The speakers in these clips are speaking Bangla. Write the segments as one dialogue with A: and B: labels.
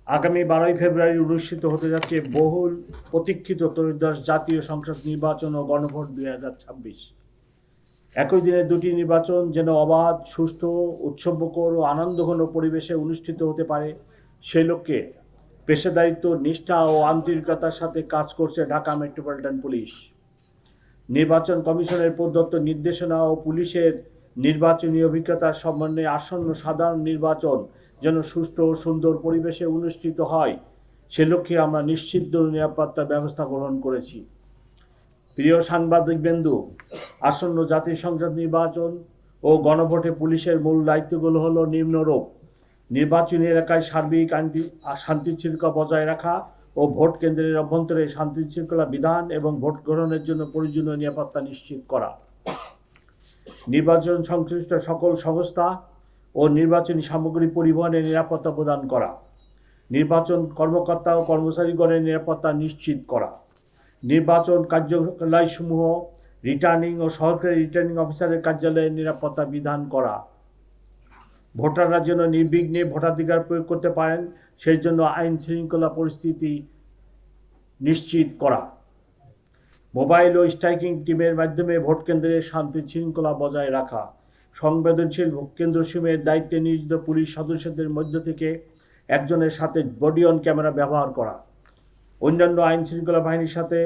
A: আগামী 12ই ফেব্রুয়ারি অনুষ্ঠিত হতে যাচ্ছে বহুল প্রতীক্ষিত ত্রয়োদশ জাতীয় সংসদ নির্বাচন ও গণভোট 2026। একই দিনে দুটি নির্বাচন যেন অবাধ, সুষ্ঠু, উৎসবমুখর ও আনন্দঘন পরিবেশে অনুষ্ঠিত হতে পারে, সেই লক্ষ্যে পেশাদারিত্ব, নিষ্ঠা ও আন্তরিকতার সাথে কাজ করছে ঢাকা মেট্রোপলিটন পুলিশ। নির্বাচন কমিশনের প্রদত্ত নির্দেশনা ও পুলিশের নির্বাচনী অভিজ্ঞতার সমন্বয়ে আসন্ন সাধারণ নির্বাচন যেন সুষ্ঠু ও সুন্দর পরিবেশে অনুষ্ঠিত হয়, সে লক্ষ্যে আমরা নিশ্চিত নিরাপত্তার ব্যবস্থা গ্রহণ করেছি। প্রিয় সাংবাদিকবৃন্দ, আসন্ন জাতীয় সংসদ নির্বাচন ও গণভোটে পুলিশের মূল দায়িত্বগুলো হলো নিম্নরূপ: নির্বাচনী এলাকায় সার্বিক শান্তি শৃঙ্খলা বজায় রাখা ও ভোট কেন্দ্রের অভ্যন্তরে শান্তি শৃঙ্খলা বিধান এবং ভোট গ্রহণের জন্য প্রয়োজনীয় নিরাপত্তা নিশ্চিত করা, নির্বাচন সংশ্লিষ্ট সকল সংস্থা ও নির্বাচনী সামগ্রী পরিবহনের নিরাপত্তা প্রদান করা, নির্বাচন কর্মকর্তা ও কর্মচারীগণের নিরাপত্তা নিশ্চিত করা, নির্বাচন কার্যালয়সমূহ রিটার্নিং ও সহকারী রিটার্নিং অফিসারের কার্যালয়ের নিরাপত্তা বিধান করা, ভোটাররা যেন নির্বিঘ্নে ভোটাধিকার প্রয়োগ করতে পারেন সেই জন্য আইন শৃঙ্খলা পরিস্থিতি নিশ্চিত করা, মোবাইল ও স্ট্রাইকিং টিমের মাধ্যমে ভোট কেন্দ্রে শান্তি শৃঙ্খলা বজায় রাখা, সংবেদনশীল ভোট কেন্দ্রসমূহের দায়িত্বে নিয়োজিত পুলিশ সদস্যদের মধ্য থেকে একজনের সাথে বডি অন ক্যামেরা ব্যবহার করা, অন্যান্য আইন শৃঙ্খলা বাহিনীর সাথে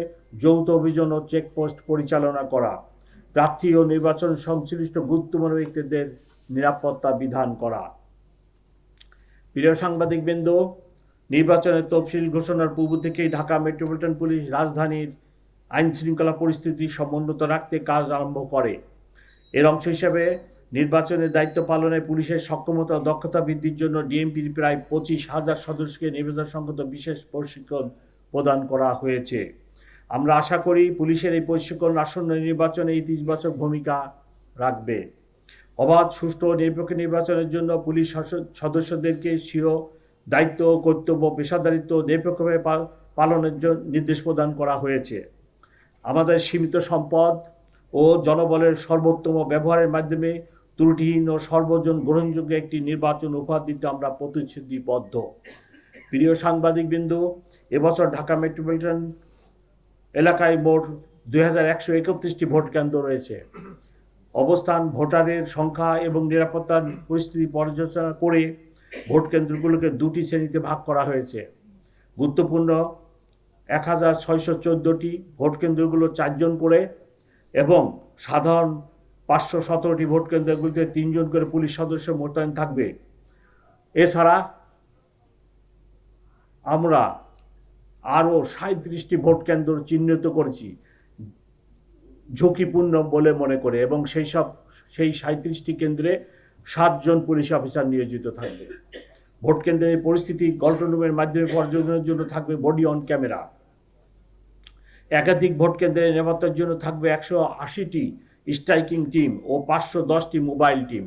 A: যৌথ অভিযান ও চেকপোস্ট পরিচালনা করা, প্রার্থী ও নির্বাচন সংশ্লিষ্ট গুরুত্বপূর্ণ ব্যক্তিদের নিরাপত্তা বিধান করা। প্রিয় সাংবাদিকবৃন্দ, নির্বাচনের তফসিল ঘোষণার পূর্ব থেকেই ঢাকা মেট্রোপলিটন পুলিশ রাজধানীর আইন শৃঙ্খলা পরিস্থিতি সমুন্নত রাখতে কাজ আরম্ভ করে। এর অংশ হিসেবে নির্বাচনের দায়িত্ব পালনে পুলিশের সক্ষমতা ও দক্ষতা বৃদ্ধির জন্য ডিএমপির প্রায় 25,000 সদস্যকে নিবেদন সংক্রান্ত বিশেষ প্রশিক্ষণ প্রদান করা হয়েছে। আমরা আশা করি পুলিশের এই প্রশিক্ষণ আসন্ন নির্বাচনে ইতিবাচক ভূমিকা রাখবে। অবাধ, সুষ্ঠু ও নিরপেক্ষ নির্বাচনের জন্য পুলিশ সদস্যদেরকে স্বীয় দায়িত্ব ও কর্তব্য পেশাদারিত্ব নিরপেক্ষভাবে পালনের জন্য নির্দেশ প্রদান করা হয়েছে। আমাদের সীমিত সম্পদ ও জনবলের সর্বোত্তম ব্যবহারের মাধ্যমে ত্রুটিহীন ও সর্বজন গ্রহণযোগ্য একটি নির্বাচন উপহার দিতে আমরা প্রতিশ্রুতিবদ্ধ। প্রিয় সাংবাদিকবৃন্দ, এবছর ঢাকা মেট্রোপলিটন এলাকায় মোট 2131টি ভোট কেন্দ্র রয়েছে। অবস্থান, ভোটারের সংখ্যা এবং নিরাপত্তার পরিস্থিতি পর্যালোচনা করে ভোট কেন্দ্রগুলোকে দুটি শ্রেণীতে ভাগ করা হয়েছে। গুরুত্বপূর্ণ 1614টি ভোট কেন্দ্রগুলো 4 জন করে এবং সাধারণ 517টি ভোট কেন্দ্রগুলিতে 3 জন করে পুলিশ সদস্য মোতায়েন থাকবে। এছাড়া আমরা আরও 37টি ভোট কেন্দ্র চিহ্নিত করেছি ঝুঁকিপূর্ণ বলে মনে করে, এবং সেই 37টি কেন্দ্রে 7 জন পুলিশ অফিসার নিয়োজিত থাকবে। ভোট কেন্দ্রের পরিস্থিতি কন্ট্রোল রুমের মাধ্যমে পর্যবেক্ষণের জন্য থাকবে বডি অন ক্যামেরা। একাধিক ভোট কেন্দ্রের নিরাপত্তার জন্য থাকবে 180টি স্ট্রাইকিং টিম ও 510টি মোবাইল টিম।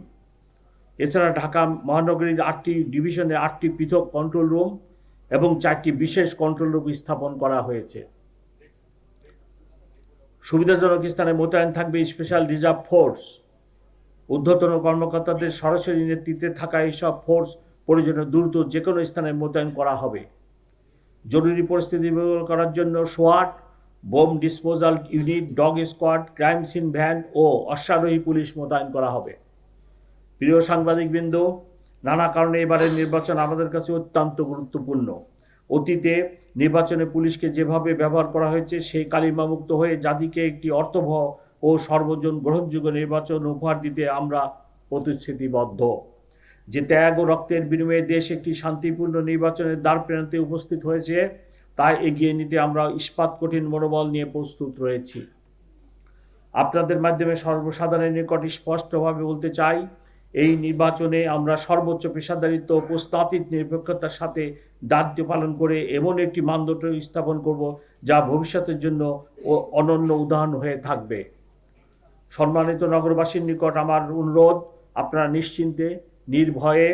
A: এছাড়া ঢাকা মহানগরীর 8টি ডিভিশনে 8টি পৃথক কন্ট্রোল রুম এবং 4টি বিশেষ কন্ট্রোল রুম স্থাপন করা হয়েছে। সুবিধাজনক স্থানে মোতায়েন থাকবে স্পেশাল রিজার্ভ ফোর্স। ঊর্ধ্বতন কর্মকর্তাদের সরাসরি নেতৃত্বে থাকা এইসব ফোর্স প্রয়োজনে দ্রুত যে কোনো স্থানে মোতায়েন করা হবে। জরুরি পরিস্থিতি মোকাবেলা করার জন্য সোয়াট, bomb disposal unit, dog squad, crime scene van ও অশ্বারোহী পুলিশ মোতায়েন করা হবে। প্রিয় সাংবাদিকবৃন্দ, নানা কারণে এবারের নির্বাচন আমাদের কাছে অত্যন্ত গুরুত্বপূর্ণ। অতীতে নির্বাচনে পুলিশকে যেভাবে ব্যবহার করা হয়েছে সেই কালিমামুক্ত হয়ে জাতিকে একটি অর্থবহ ও সর্বজন গ্রহণযোগ্য নির্বাচন উপহার দিতে আমরা প্রতিশ্রুতিবদ্ধ। যে ত্যাগ ও রক্তের বিনিময়ে দেশ একটি শান্তিপূর্ণ নির্বাচনের দ্বারপ্রান্তে উপস্থিত হয়েছে, তা এগিয়ে নিতে আমরা ইস্পাত কঠিন মনোবল নিয়ে প্রস্তুত রয়েছি। আপনাদের মাধ্যমে সর্বসাধারণের নিকট স্পষ্টভাবে বলতে চাই, এই নির্বাচনে আমরা সর্বোচ্চ পেশাদারিত্ব ও প্রস্তাবিত নিরপেক্ষতার সাথে দায়িত্ব পালন করে এমন একটি মানদণ্ড স্থাপন করব যা ভবিষ্যতের জন্য অনন্য উদাহরণ হয়ে থাকবে। সম্মানিত নগরবাসীর নিকট আমার অনুরোধ, আপনারা নিশ্চিন্তে, নির্ভয়ে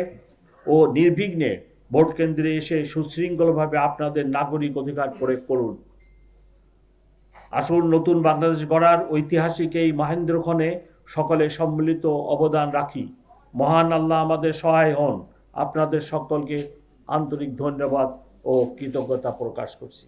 A: ও নির্বিঘ্নে ভোট কেন্দ্রে এসে সুশৃঙ্খলভাবে আপনাদের নাগরিক অধিকার প্রয়োগ করুন। আসুন নতুন বাংলাদেশ গড়ার ঐতিহাসিক এই মহেন্দ্রক্ষণে সকলে সম্মিলিত অবদান রাখি। মহান আল্লাহ আমাদের সহায় হন। আপনাদের সকলকে আন্তরিক ধন্যবাদ ও কৃতজ্ঞতা প্রকাশ করছি।